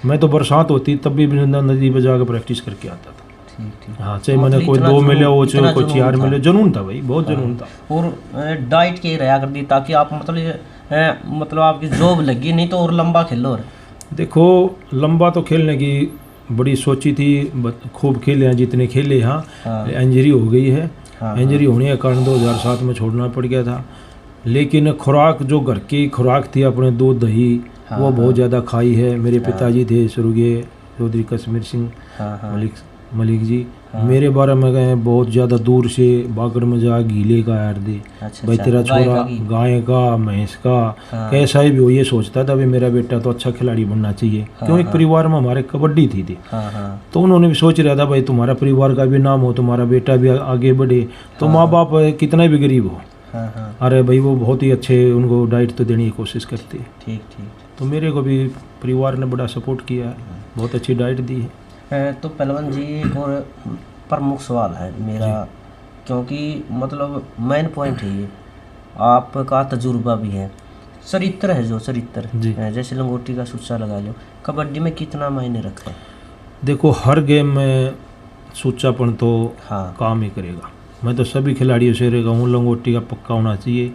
मैं तो बरसात होती तब भी नदी पर जाकर प्रैक्टिस करके आता था। हाँ, चाहे मैंने कोई 2 मिले हो, चाहे कोई 4 मिले, जुनून था भाई, बहुत जुनून था। और डाइट के रहा कर दी ताकि आप मतलब आपकी जॉब लगी, नहीं तो और लंबा खेलो। और देखो लंबा तो खेलने की बड़ी सोची थी, खूब खेले हैं जितने खेले। हाँ, इंजरी हो गई है। इंजरी होने के कारण 2007 में छोड़ना पड़ गया था। लेकिन खुराक जो घर की खुराक थी, अपने दूध दही, वो बहुत ज़्यादा खाई है। मेरे पिताजी थे स्वर्गीय चौधरी कश्मीर सिंह मलिक जी, मेरे बारे में गए बहुत ज़्यादा दूर से बागड़ में जा घीले का यार दे भाई, तेरा छोरा गाय का भैंस का कैसा ही भी हो, ये सोचता था भाई मेरा बेटा तो अच्छा खिलाड़ी बनना चाहिए। क्यों, एक परिवार में हमारे कबड्डी थी तो उन्होंने भी सोच रहा था भाई तुम्हारा परिवार का भी नाम हो, तुम्हारा बेटा भी आगे बढ़े, तो माँ बाप कितना भी गरीब हो, अरे भाई वो बहुत ही अच्छे उनको डाइट तो देने की कोशिश करते। ठीक। तो मेरे को भी परिवार ने बड़ा सपोर्ट किया है, बहुत अच्छी डाइट दी है। तो पहलवान जी एक और प्रमुख सवाल है मेरा, क्योंकि मतलब मेन पॉइंट है ये, आपका तजुर्बा भी है, चरित्र है जो चरित्र जैसे लंगोटी का सुच्चा लगा लो, कबड्डी में कितना मायने रखता है? देखो हर गेम में सुच्चापन तो काम ही करेगा। मैं तो सभी खिलाड़ियों से रहेगा हूँ, लंगोटी का पक्का होना चाहिए,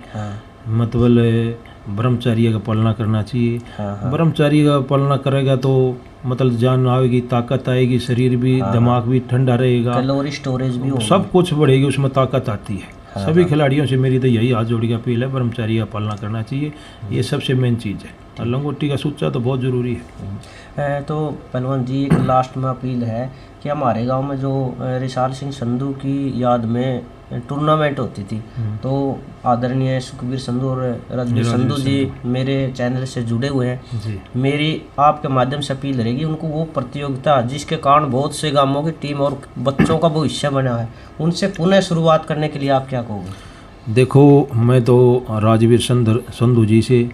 मतलब ब्रह्मचर्य का पालना करना चाहिए। ब्रह्मचर्य का पालना करेगा तो मतलब जान आएगी, ताकत आएगी, शरीर भी दिमाग भी ठंडा रहेगा, कैलोरी स्टोरेज भी होगा, सब कुछ बढ़ेगी, उसमें ताकत आती है। सभी खिलाड़ियों से मेरी तो यही हाथ जोड़ी का अपील है, ब्रह्मचर्य का पालना करना चाहिए, ये सबसे मेन चीज़ है। और लंगोटी का सुच्चा तो बहुत ज़रूरी है। तो पहलवान जी एक लास्ट में अपील है कि हमारे गांव में जो रिशाल सिंह संधू की याद में टूर्नामेंट होती थी, तो आदरणीय सुखबीर संधू और राजवीर संधू जी मेरे चैनल से जुड़े हुए हैं। मेरी आपके माध्यम से अपील रहेगी उनको, वो प्रतियोगिता जिसके कारण बहुत से गांवों की टीम और बच्चों का भविष्य बना है, उनसे पुनः शुरुआत करने के लिए आप क्या कहोगे? देखो मैं तो राजवीर संधू जी से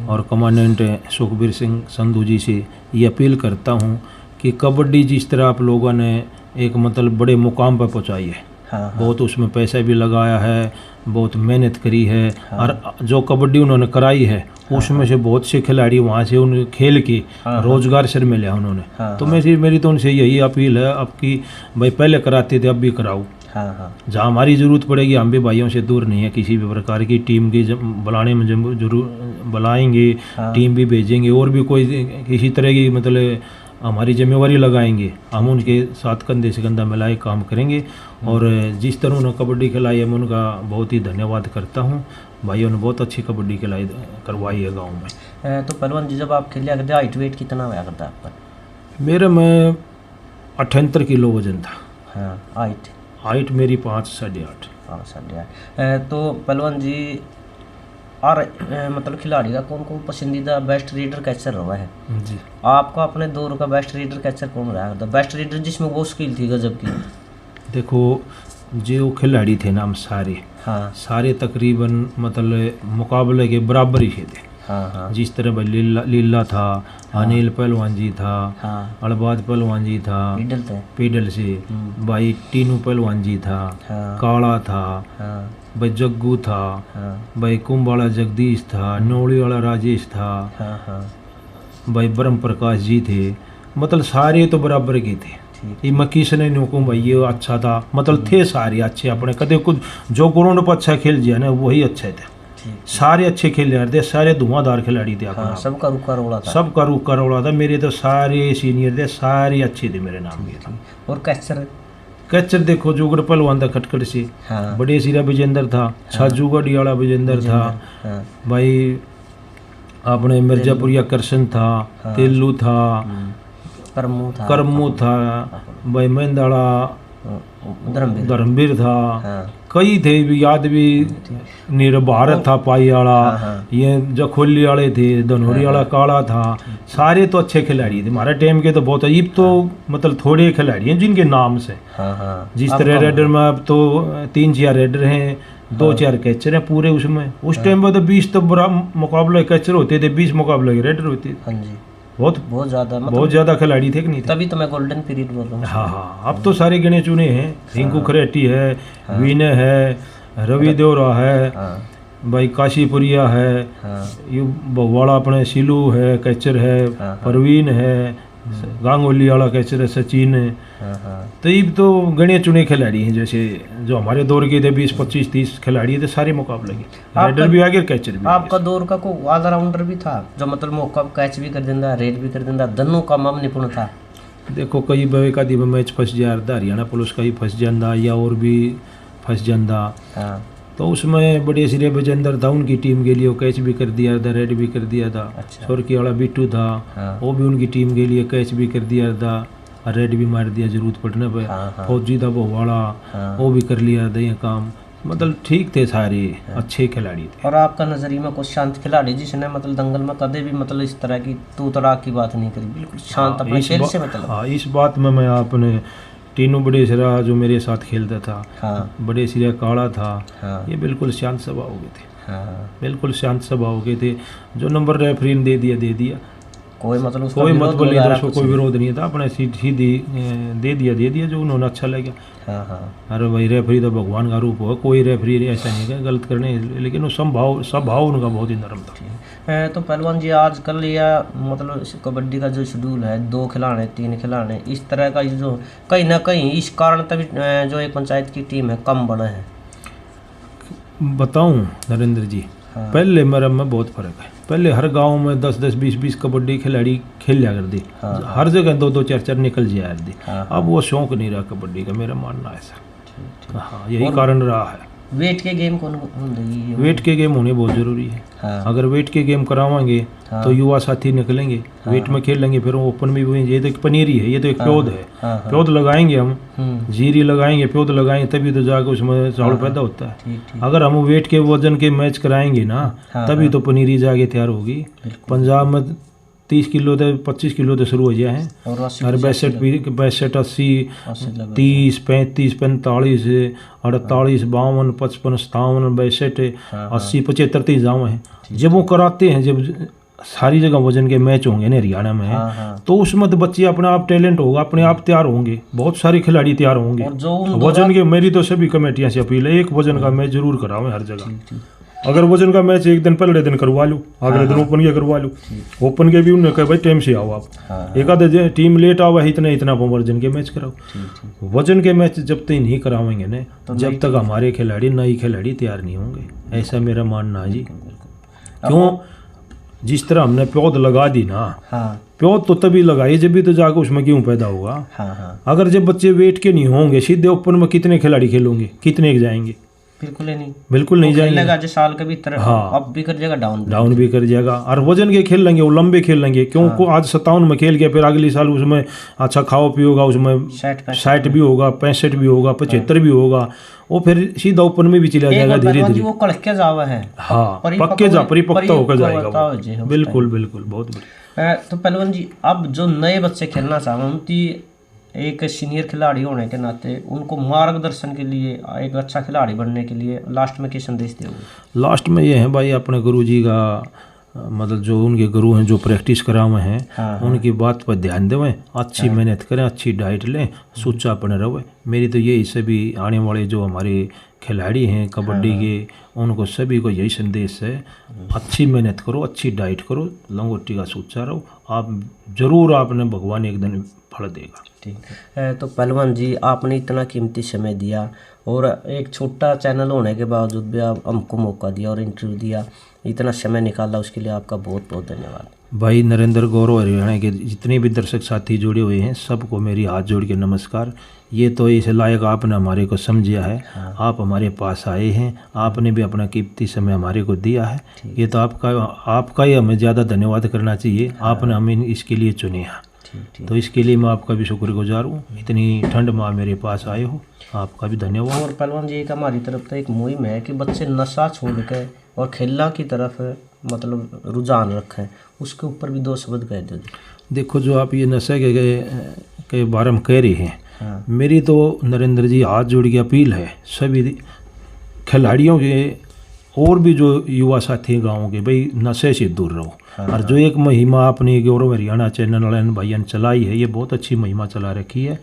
और कमांडेंट सुखबीर सिंह संधू जी से ये अपील करता हूँ कि कबड्डी जिस तरह आप लोगों ने एक मतलब बड़े मुकाम पर पहुँचाई है, बहुत उसमें पैसा भी लगाया है, बहुत मेहनत करी है, और जो कबड्डी उन्होंने कराई है उसमें से बहुत से खिलाड़ी वहाँ से उन खेल के रोजगार सर में लिया उन्होंने। तो मेरी तो उनसे यही अपील है आपकी, भाई पहले कराते थे अब भी कराओ, जहाँ हमारी ज़रूरत पड़ेगी हम भी भाइयों से दूर नहीं है, किसी भी प्रकार की टीम की बुलाने में जरूर बुलाएंगे, टीम भी भेजेंगे, और भी कोई किसी तरह की मतलब हमारी जिम्मेवारी लगाएंगे, हम उनके साथ कंधे से कंधा मिलाए काम करेंगे। और जिस तरह उन्होंने कबड्डी खिलाई है मैं उनका बहुत ही धन्यवाद करता हूँ। भाइयों ने बहुत अच्छी कबड्डी करवाई है गाँव में। तो पहलवान जी जब आप खेलिया करते हाइट वेट कितना हुआ करता है आपका? मेरे में 78 किलो वजन था। हाइट मेरी 5 साढ़े 8। तो पहलवान जी और मतलब खिलाड़ी का कौन कौन पसंदीदा बेस्ट रीडर कैचर रहा है जी? आपका अपने दौर का बेस्ट रीडर कैचर कौन रहा है? बेस्ट रीडर जिसमें वो स्किल थी गजब की। देखो जो खिलाड़ी थे ना हम सारे तकरीबन मतलब मुकाबले के बराबर ही थे। जिस तरह भाई लीला था, अनिल पहलवान जी था, अड़बाद पहलवान जी था पीडल से, भाई टीनू पहलवान जी था, काला था, भाई जग्गू था, भाई कुंभ वाला जगदीश था, नौड़ी वाला राजेश था, भाई ब्रह्म प्रकाश जी थे, मतलब सारे तो बराबर के थे। ये मैं किसी ने नहीं कहूँ भाई ये अच्छा था, मतलब थे सारे अच्छे अपने, कदे कुछ जो ग्राउंड पर अच्छा खेल दिया ना वही अच्छे थे, सारे अच्छे खेल रहे थे, सारे धुआंधार खिलाड़ी थे। सबका रुका रोड़ा था, मेरे तो सारे सीनियर थे, सारे अच्छे थे मेरे नाम के। और कैचर कैचर देखो जोगर पहलवान था खटखट से, हाँ बड़े सिरा विजेंद्र था, छाजूगढ़ वाला विजेंद्र था, हाँ भाई अपने मिर्जापुरिया कृष्ण था, तेलू था, करमू था, भाई मेंदाड़ा धर्मवीर था, हाँ कई थे भी याद भी, नीर भारत था पाई वाला, ये जखोली वाले थे, धनोरी वाला काला था, सारे तो अच्छे खिलाड़ी थे हमारे टाइम के तो बहुत है। अब तो मतलब थोड़े खिलाड़ी हैं जिनके नाम से, जिस तरह रेडर में अब तो 3-4 रेडर हैं, 2-4 कैचर हैं पूरे उसमें। उस टाइम में तो 20 तो बड़ा मुकाबले कैचर होते थे, 20 मुकाबले रेडर होते थे। हाँ जी, बहुत ज़्यादा बहुत ज़्यादा खिलाड़ी थे कि नहीं थे? तभी तो मैं गोल्डन पीरियड बोल रहा हूँ। हाँ हाँ, अब तो सारे गिने चुने हैं, रिंकू खरेटी है, विनय है, रवि देवरा है, भाई काशीपुरिया है, ये बवाड़ा अपने सिलू है, कैचर है, परवीन है, गांगुली वाला कैचर है, सचिन है। तो ये तो गणे चुने खिलाड़ी हैं, जैसे जो हमारे दौर के थे 20, 25, 30 खिलाड़ी थे, सारे मुकाबले के, राइडर भी आगे कैचर भी। आपका दौर का को ऑलराउंडर भी था जो मतलब मौका कैच भी कर देता, रेड भी कर देता, दोनों का मम निपुण था? देखो कई बवे का दी मैच फंस जाता, हरियाणा पुलिस का ही फंस जाता या और भी फंस जाता, तो उसमें बड़े सिरे बजेंद्र था, उनकी टीम के लिए कैच भी कर दिया था, रेड भी कर दिया था। सोरकी वाला बिट्टू था, वो भी उनकी टीम के लिए कैच भी कर दिया था, रेड भी मार दिया जरूरत पड़ने पर। फौजी था बहुवाड़ा, वो भी कर लिया था ये काम। मतलब ठीक थे, सारे अच्छे खिलाड़ी थे। और आपका नजरिए में कुछ शांत खिलाड़ी जिसने मतलब दंगल में कभी भी मतलब इस तरह की तू तड़ाक की बात नहीं करी, बिल्कुल शांत अपने खेल से मतलब? हाँ, इस बात में मैं आपने तीनों बड़े सिरा जो मेरे साथ खेलता था, बड़े सिरा काला था, ये बिल्कुल शांत स्वभाव के थे, बिल्कुल शांत स्वभाव के थे। जो नंबर रेफरी ने दे दिया, कोई मतलब कोई मतलब नहीं था, उसको कोई विरोध नहीं था, अपने सीधी दे दिया जो उन्होंने अच्छा लगा। अरे भाई रेफरी तो भगवान का रूप हो, कोई रेफरी ऐसा नहीं है गलत करने, लेकिन वो स्वभाव उनका बहुत ही नरम था। तो पहलवान जी आजकल या मतलब कबड्डी का जो शेड्यूल है 2 खिलाड़े 3 खिलाड़े इस तरह का जो कहीं ना कहीं इस कारण तभी जो एक पंचायत की टीम है कम बड़ा है। बताऊं नरेंद्र जी, पहले मेरा में बहुत फर्क है। पहले हर गांव में 10-10, 20-20 कबड्डी खिलाड़ी खेल लिया कर दी, हर जगह 2-2, 4-4 निकल जाया कर दी। अब वो शौक नहीं रहा कबड्डी का, मेरा मानना ऐसा। हाँ, यही कारण रहा है। वेट के गेम कौन वेट के गेम होने बहुत जरूरी है। अगर वेट के गेम करावाएंगे तो युवा साथी निकलेंगे, वेट में खेल लेंगे, फिर ओपन में भी। ये तो एक पनीरी है, ये तो एक प्योद है, प्योद लगाएंगे हम, जीरी लगाएंगे, प्योद लगाएंगे, तभी तो जाकर उसमें चावल पैदा होता है। अगर हम वेट के वजन के मैच कराएंगे ना, तभी तो पनीरी जाके तैयार होगी। पंजाब में 30 किलो से 25 किलो से शुरू हो गया है, और 62, 80, 30, 35, 45, 48, 52, 55, 57, 62, 80, 75 30 जाम है। जब वो कराते हैं, जब सारी जगह वजन के मैच होंगे ना हरियाणा में, तो उसमें तो बच्चे अपने आप टैलेंट होगा, अपने आप तैयार होंगे, बहुत सारे खिलाड़ी तैयार होंगे। वजन के मेरी तो सभी कमेटियां से अपील है, एक वजन का मैच जरूर कराओ हर जगह। अगर वजन का मैच एक दिन पहले दिन करवा लो, अगले दिन ओपन के करवा लो। ओपन के भी उन्होंने कहा भाई टाइम से आओ आप, एक आधे टीम लेट आओ, इतना वजन के मैच कराओ। वजन के मैच जब तक नहीं करावेंगे ना, जब तक हमारे खिलाड़ी नई खिलाड़ी तैयार नहीं होंगे, ऐसा मेरा मानना है जी। क्यों? जिस तरह हमने प्योद लगा दी ना, प्योद तो तभी लगाई जब भी तो जाकर उसमें क्यों पैदा होगा। अगर जब बच्चे वेट के नहीं होंगे, सीधे ओपन में कितने खिलाड़ी खेलोगे, कितने जाएंगे? बिल्कुल नहीं जाएंगे। साल के भीतर अप भी कर जाएगा, डाउन भी कर जाएगा। और वजन के खेल लेंगे, वो लंबे खेल लेंगे। क्यों? आज 57 में खेल गया, फिर अगले साल उसमें अच्छा खाओ पियोगा, उसमें 60 भी होगा, 65 भी होगा, 75 भी होगा, वो फिर सीधा ओपन में भी चला जाएगा धीरे धीरे। वो कड़के जावा है, हाँ, परिपक्व होकर जाएगा। बिल्कुल बहुत बढ़िया। तो पहलवान जी, अब जो नए बच्चे खेलना चाह रहे हैं, एक सीनियर खिलाड़ी होने के नाते उनको मार्गदर्शन के लिए, एक अच्छा खिलाड़ी बनने के लिए लास्ट में क्या संदेश दोगे? लास्ट में ये है भाई, अपने गुरुजी का मतलब जो उनके गुरु हैं, जो प्रैक्टिस करावे हैं, उनकी बात पर ध्यान देवें, अच्छी मेहनत करें, अच्छी डाइट लें, सुच्चा अपने रहे। मेरी तो यही सभी आने वाले जो हमारे खिलाड़ी हैं कबड्डी के, उनको सभी को यही संदेश है, अच्छी मेहनत करो, अच्छी डाइट करो, लंगोटी का सुच्चा रहो, आप जरूर आपने भगवान एक दिन फल देगा। ठीक है। तो पहलवान जी, आपने इतना कीमती समय दिया और एक छोटा चैनल होने के बावजूद भी आप हमको मौका दिया और इंटरव्यू दिया, इतना समय निकाला उसके लिए आपका बहुत बहुत धन्यवाद। भाई नरेंद्र गौरव हरियाणा के जितने भी दर्शक साथी जुड़े हुए हैं सबको मेरी हाथ जोड़ के नमस्कार। ये तो इस लायक आपने हमारे को समझा है। आप हमारे पास आए हैं, आपने भी अपना कीमती समय हमारे को दिया है। ये तो आपका ही हमें ज़्यादा धन्यवाद करना चाहिए। आपने हमें इसके लिए चुने हैं, तो इसके लिए मैं आपका भी शुक्रगुजार हूँ। इतनी ठंड में मेरे पास आए हो, आपका भी धन्यवाद। और पहलवान जी एक हमारी तरफ तो एक मुहिम है कि बच्चे नशा छोड़ के और खेलना की तरफ मतलब रुझान रखें, उसके ऊपर भी 2 शब्द कह दो। देखो जो आप ये नशे के बारे में कह रही हैं, मेरी तो नरेंद्र जी हाथ जोड़ के अपील है सभी खिलाड़ियों के और भी जो युवा साथी हैं गाँव के, भाई नशे से दूर रहो। और जो एक महिमा अपनी गौरव हरियाणा चैनल वाले भाइयों ने चलाई है, ये बहुत अच्छी महिमा चला रखी है।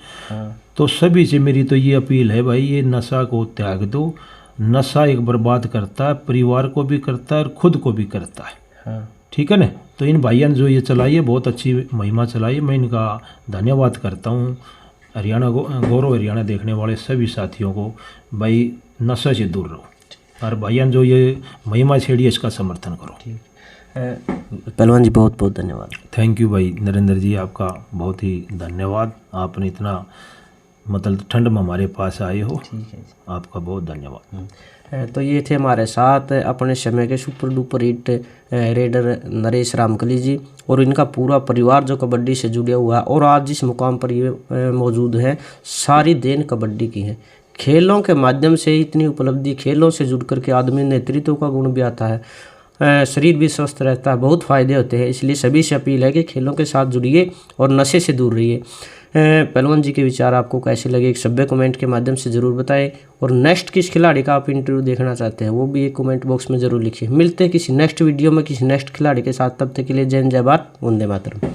तो सभी से मेरी तो ये अपील है भाई, ये नशा को त्याग दो। नशा एक बर्बाद करता है, परिवार को भी करता है और खुद को भी करता है। ठीक है ना। तो इन भाइयों ने जो ये चलाई है बहुत अच्छी महिमा चलाई है, मैं इनका धन्यवाद करता हूँ। हरियाणा गौरव हरियाणा देखने वाले सभी साथियों को, भाई नशे से दूर रहो और भाइयों जो ये महिमा छेड़ी है इसका समर्थन करो। पहलवान जी बहुत बहुत धन्यवाद। थैंक यू भाई नरेंद्र जी, आपका बहुत ही धन्यवाद। आपने इतना मतलब ठंड में हमारे पास आए हो, ठीक है, आपका बहुत धन्यवाद। तो ये थे हमारे साथ अपने समय के super duper hit raider Naresh Ramkali ji और इनका पूरा परिवार जो कबड्डी से जुड़ा हुआ है। और आज जिस मुकाम पर ये मौजूद है सारी देन कबड्डी की है। खेलों के माध्यम से इतनी उपलब्धि, खेलों से जुड़ करके आदमी नेतृत्व का गुण भी आता है, शरीर भी स्वस्थ रहता है, बहुत फ़ायदे होते हैं। इसलिए सभी से अपील है कि खेलों के साथ जुड़िए और नशे से दूर रहिए। पहलवान जी के विचार आपको कैसे लगे एक सभ्य कमेंट के माध्यम से ज़रूर बताएं। और नेक्स्ट किस खिलाड़ी का आप इंटरव्यू देखना चाहते हैं वो भी एक कमेंट बॉक्स में ज़रूर लिखिए। मिलते हैं किसी नेक्स्ट वीडियो में किसी नेक्स्ट खिलाड़ी के साथ, तब तक के लिए जय हिंद, जय भारत, वंदे मातरम।